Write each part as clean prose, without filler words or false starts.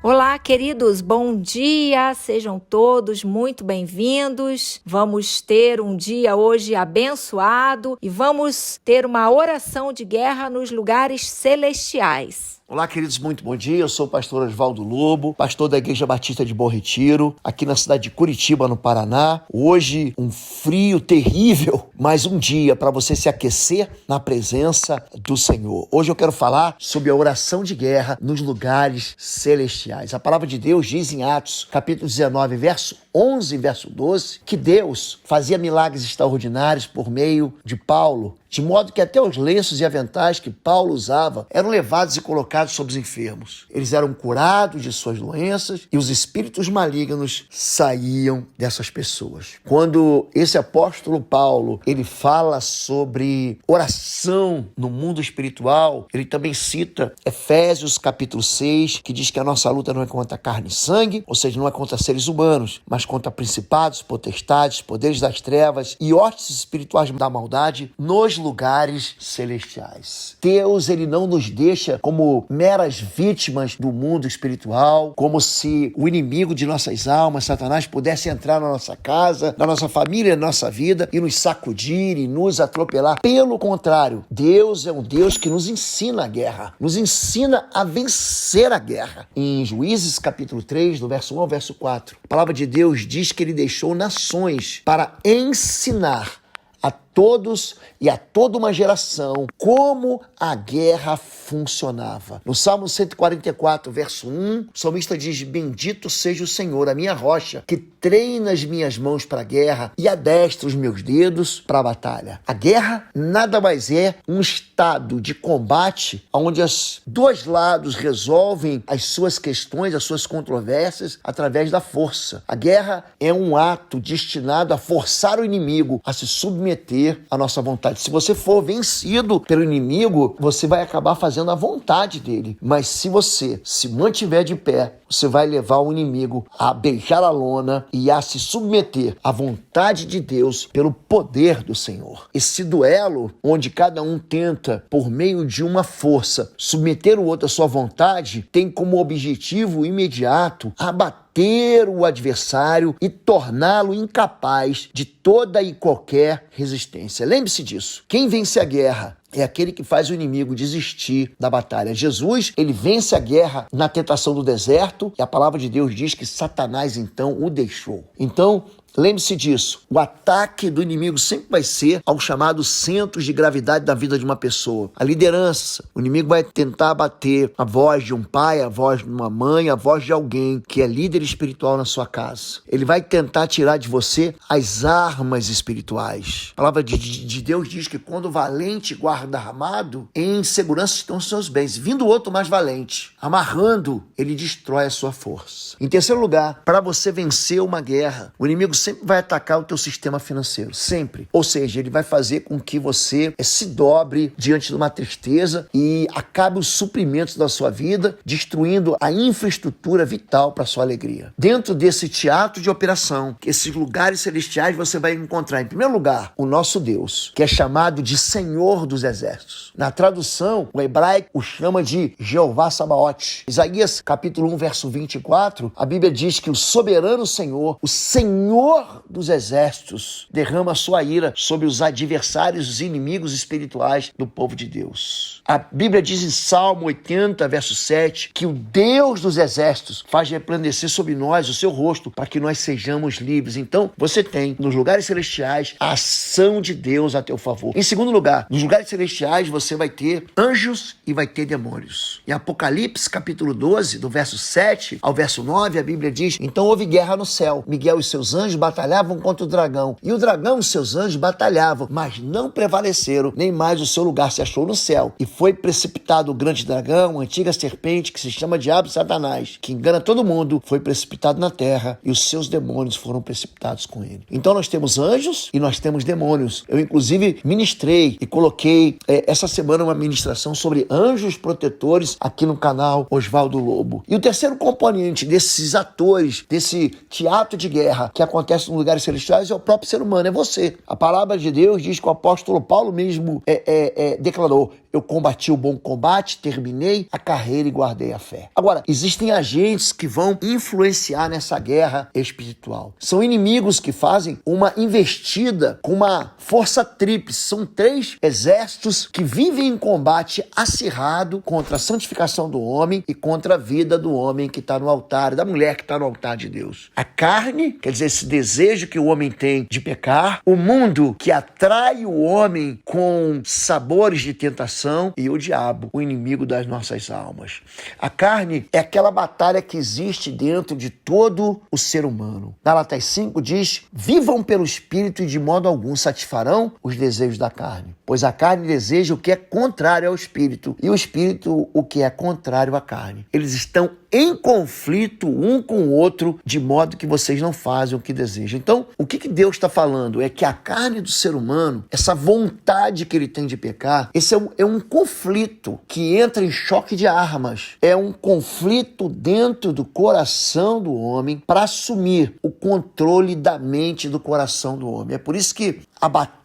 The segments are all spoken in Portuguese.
Olá, queridos, bom dia, sejam todos muito bem-vindos. Vamos ter um dia hoje abençoado e vamos ter uma oração de guerra nos lugares celestiais. Olá, queridos, muito bom dia. Eu sou o pastor Osvaldo Lobo, pastor da Igreja Batista de Bom Retiro, aqui na cidade de Curitiba, no Paraná. Hoje, um frio terrível, mas um dia para você se aquecer na presença do Senhor. Hoje eu quero falar sobre a oração de guerra nos lugares celestiais. A palavra de Deus diz em Atos, capítulo 19, verso 11 e verso 12, que Deus fazia milagres extraordinários por meio de Paulo, de modo que até os lenços e aventais que Paulo usava eram levados e colocados sobre os enfermos. Eles eram curados de suas doenças e os espíritos malignos saíam dessas pessoas. Quando esse apóstolo Paulo, ele fala sobre oração no mundo espiritual, ele também cita Efésios capítulo 6, que diz que a nossa luta não é contra carne e sangue, ou seja, não é contra seres humanos, mas contra principados, potestades, poderes das trevas e hostes espirituais da maldade nos lugares celestiais. Deus, ele não nos deixa como meras vítimas do mundo espiritual, como se o inimigo de nossas almas, Satanás, pudesse entrar na nossa casa, na nossa família, na nossa vida e nos sacudir e nos atropelar. Pelo contrário, Deus é um Deus que nos ensina a guerra, nos ensina a vencer a guerra. Em Juízes capítulo 3, do verso 1 ao verso 4, a palavra de Deus diz que ele deixou nações para ensinar a todos e a toda uma geração como a guerra funcionava. No Salmo 144, verso 1, o salmista diz: bendito seja o Senhor, a minha rocha, que treina as minhas mãos para a guerra e adestra os meus dedos para a batalha. A guerra nada mais é um estado de combate onde os dois lados resolvem as suas questões, as suas controvérsias através da força. A guerra é um ato destinado a forçar o inimigo a se submeter à nossa vontade. Se você for vencido pelo inimigo, você vai acabar fazendo a vontade dele. Mas se você se mantiver de pé, você vai levar o inimigo a beijar a lona e a se submeter à vontade de Deus pelo poder do Senhor. Esse duelo, onde cada um tenta, por meio de uma força, submeter o outro à sua vontade, tem como objetivo imediato abater o adversário e torná-lo incapaz de toda e qualquer resistência. Lembre-se disso. Quem vence a guerra é aquele que faz o inimigo desistir da batalha. Jesus, ele vence a guerra na tentação do deserto e a palavra de Deus diz que Satanás, então, o deixou. Então, lembre-se disso, o ataque do inimigo sempre vai ser ao chamado centro de gravidade da vida de uma pessoa. A liderança, o inimigo vai tentar abater a voz de um pai, a voz de uma mãe, a voz de alguém que é líder espiritual na sua casa. Ele vai tentar tirar de você as armas espirituais. A palavra de Deus diz que quando o valente guarda armado, em segurança estão os seus bens. Vindo outro mais valente, amarrando, ele destrói a sua força. Em terceiro lugar, para você vencer uma guerra, o inimigo sempre vai atacar o teu sistema financeiro, sempre. Ou seja, ele vai fazer com que você se dobre diante de uma tristeza e acabe os suprimentos da sua vida, destruindo a infraestrutura vital para a sua alegria. Dentro desse teatro de operação, esses lugares celestiais, você vai encontrar, em primeiro lugar, o nosso Deus, que é chamado de Senhor dos Exércitos. Na tradução, o hebraico o chama de Jeová Sabaote. Isaías capítulo 1, verso 24, a Bíblia diz que o soberano Senhor, o Senhor dos exércitos, derrama sua ira sobre os adversários, os inimigos espirituais do povo de Deus. A Bíblia diz em Salmo 80, verso 7, que o Deus dos exércitos faz resplandecer sobre nós o seu rosto para que nós sejamos livres. Então, você tem nos lugares celestiais a ação de Deus a teu favor. Em segundo lugar, nos lugares celestiais você vai ter anjos e vai ter demônios. Em Apocalipse, capítulo 12, do verso 7 ao verso 9, a Bíblia diz: então houve guerra no céu. Miguel e seus anjos batalhavam contra o dragão, e o dragão e seus anjos batalhavam, mas não prevaleceram, nem mais o seu lugar se achou no céu. E foi precipitado o grande dragão, a antiga serpente, que se chama Diabo e Satanás, que engana todo mundo, foi precipitado na terra, e os seus demônios foram precipitados com ele. Então nós temos anjos e nós temos demônios. Eu, inclusive, ministrei e coloquei essa semana uma ministração sobre anjos protetores aqui no canal Osvaldo Lobo. E o terceiro componente desses atores, desse teatro de guerra que acontece acontece nos lugares celestiais é o próprio ser humano, é você. A palavra de Deus diz que o apóstolo Paulo mesmo declarou: eu combati o bom combate, terminei a carreira e guardei a fé. Agora, existem agentes que vão influenciar nessa guerra espiritual. São inimigos que fazem uma investida com uma força tríplice. São 3 exércitos que vivem em combate acirrado contra a santificação do homem e contra a vida do homem que está no altar, da mulher que está no altar de Deus. A carne, quer dizer, esse desejo que o homem tem de pecar, o mundo que atrai o homem com sabores de tentação, e o diabo, o inimigo das nossas almas. A carne é aquela batalha que existe dentro de todo o ser humano. Gálatas 5 diz: vivam pelo Espírito e de modo algum satisfarão os desejos da carne. Pois a carne deseja o que é contrário ao Espírito, e o Espírito o que é contrário à carne. Eles estão em conflito um com o outro, de modo que vocês não fazem o que desejam. Então, o que Deus está falando é que a carne do ser humano, essa vontade que ele tem de pecar, esse é um conflito que entra em choque de armas. É um conflito dentro do coração do homem para assumir o controle da mente do coração do homem. É por isso que a batalha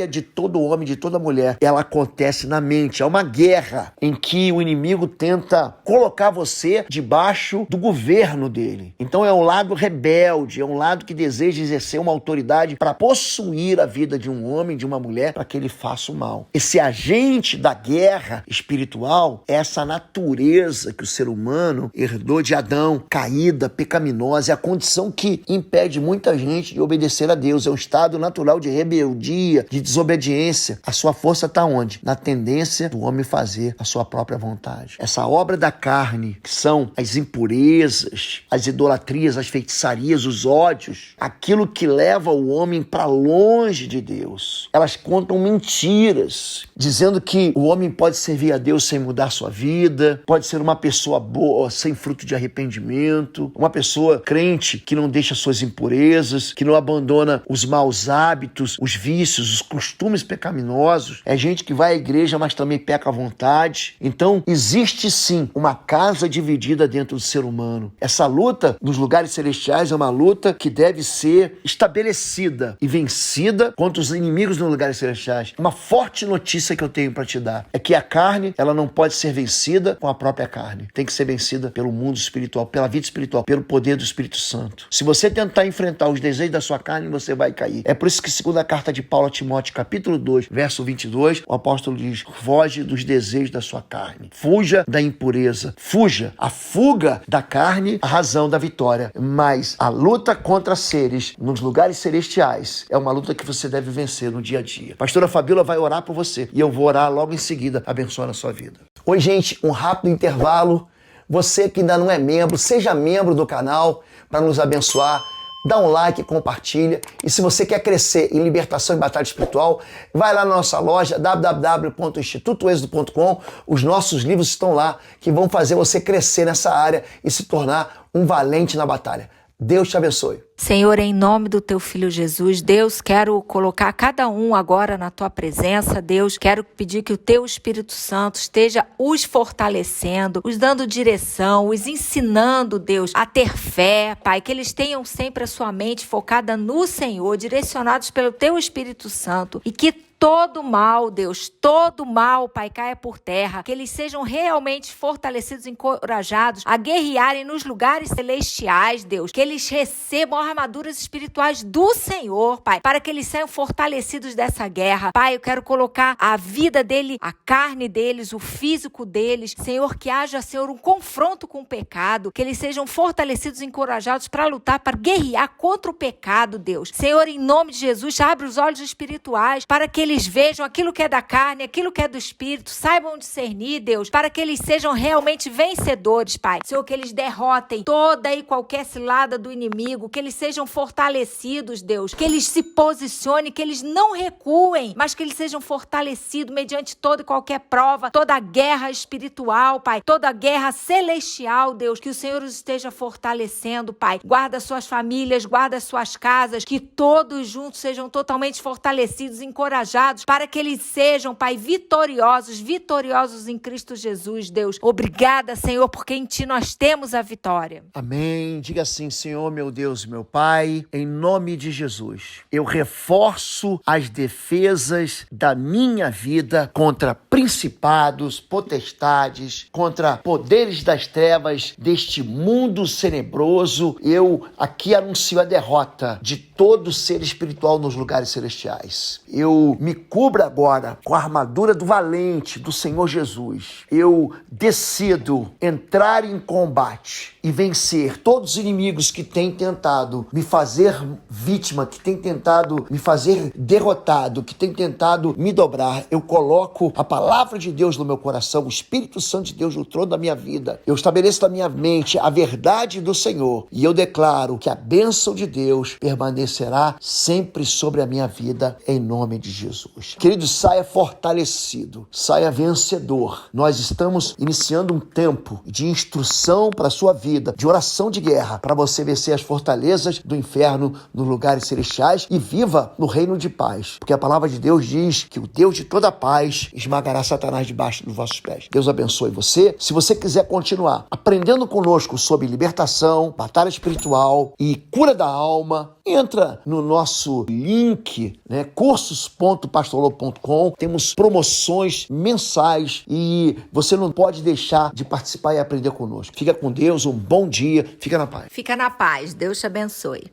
de todo homem, de toda mulher, ela acontece na mente. É uma guerra em que o inimigo tenta colocar você debaixo do governo dele. Então é um lado rebelde, é um lado que deseja exercer uma autoridade para possuir a vida de um homem, de uma mulher, para que ele faça o mal. Esse agente da guerra espiritual é essa natureza que o ser humano herdou de Adão, caída, pecaminosa, é a condição que impede muita gente de obedecer a Deus. É um estado natural de rebeldia, de desobediência. A sua força está onde? Na tendência do homem fazer a sua própria vontade. Essa obra da carne, que são as impurezas, as idolatrias, as feitiçarias, os ódios, aquilo que leva o homem para longe de Deus. Elas contam mentiras, dizendo que o homem pode servir a Deus sem mudar sua vida, pode ser uma pessoa boa, sem fruto de arrependimento, uma pessoa crente que não deixa suas impurezas, que não abandona os maus hábitos, os vícios, os costumes pecaminosos. É gente que vai à igreja, mas também peca à vontade. Então, existe sim uma casa dividida dentro do ser humano. Essa luta nos lugares celestiais é uma luta que deve ser estabelecida e vencida contra os inimigos nos lugares celestiais. Uma forte notícia que eu tenho para te dar é que a carne, ela não pode ser vencida com a própria carne. Tem que ser vencida pelo mundo espiritual, pela vida espiritual, pelo poder do Espírito Santo. Se você tentar enfrentar os desejos da sua carne, você vai cair. É por isso que, segundo a carta de Paulo a Timóteo, capítulo 2, verso 22, o apóstolo diz: foge dos desejos da sua carne. Fuja da impureza. Fuja. A fuga da carne, a razão da vitória. Mas a luta contra seres nos lugares celestiais é uma luta que você deve vencer no dia a dia. A pastora Fabíola vai orar por você e eu vou orar logo em seguida, abençoando a sua vida. Oi, gente, um rápido intervalo. Você que ainda não é membro, seja membro do canal para nos abençoar. Dá um like, compartilha. E se você quer crescer em libertação e batalha espiritual, vai lá na nossa loja www.institutoexodo.com. Os nossos livros estão lá que vão fazer você crescer nessa área e se tornar um valente na batalha. Deus te abençoe. Senhor, em nome do teu Filho Jesus, Deus, quero colocar cada um agora na tua presença, Deus, quero pedir que o teu Espírito Santo esteja os fortalecendo, os dando direção, os ensinando, Deus, a ter fé, Pai, que eles tenham sempre a sua mente focada no Senhor, direcionados pelo teu Espírito Santo, e que todo mal, Deus, todo mal, Pai, caia por terra, que eles sejam realmente fortalecidos, encorajados a guerrearem nos lugares celestiais, Deus, que eles recebam armaduras espirituais do Senhor, Pai, para que eles saiam fortalecidos dessa guerra. Pai, eu quero colocar a vida dele, a carne deles, o físico deles, Senhor, que haja, Senhor, um confronto com o pecado, que eles sejam fortalecidos, encorajados para lutar, para guerrear contra o pecado, Deus. Senhor, em nome de Jesus, abre os olhos espirituais para que eles vejam aquilo que é da carne, aquilo que é do Espírito, saibam discernir, Deus, para que eles sejam realmente vencedores, Pai. Senhor, que eles derrotem toda e qualquer cilada do inimigo, que eles sejam fortalecidos, Deus, que eles se posicionem, que eles não recuem, mas que eles sejam fortalecidos mediante toda e qualquer prova, toda a guerra espiritual, Pai, toda a guerra celestial, Deus, que o Senhor os esteja fortalecendo, Pai. Guarda suas famílias, guarda suas casas, que todos juntos sejam totalmente fortalecidos, encorajados, para que eles sejam, Pai, vitoriosos em Cristo Jesus, Deus. Obrigada, Senhor, porque em Ti nós temos a vitória. Amém. Diga assim: Senhor, meu Deus, meu Pai, em nome de Jesus, eu reforço as defesas da minha vida contra principados, potestades, contra poderes das trevas deste mundo tenebroso. Eu aqui anuncio a derrota de todo ser espiritual nos lugares celestiais. Eu me cubro agora com a armadura do valente do Senhor Jesus. Eu decido entrar em combate e vencer todos os inimigos que têm tentado me fazer vítima, que têm tentado me fazer derrotado, que têm tentado me dobrar. Eu coloco a palavra de Deus no meu coração, o Espírito Santo de Deus no trono da minha vida. Eu estabeleço na minha mente a verdade do Senhor e eu declaro que a bênção de Deus permanecerá sempre sobre a minha vida, em nome de Jesus. Querido, saia fortalecido, saia vencedor. Nós estamos iniciando um tempo de instrução para a sua vida, de oração de guerra, para você vencer as fortalezas do inferno nos lugares celestiais e viva no reino de paz. Porque a palavra de Deus diz que o Deus de toda paz esmagará Satanás debaixo dos vossos pés. Deus abençoe você. Se você quiser continuar aprendendo conosco sobre libertação, batalha espiritual e cura da alma, entra no nosso link, cursos.pastorlobo.com. Temos promoções mensais e você não pode deixar de participar e aprender conosco. Fica com Deus, um bom dia, fica na paz. Fica na paz, Deus te abençoe.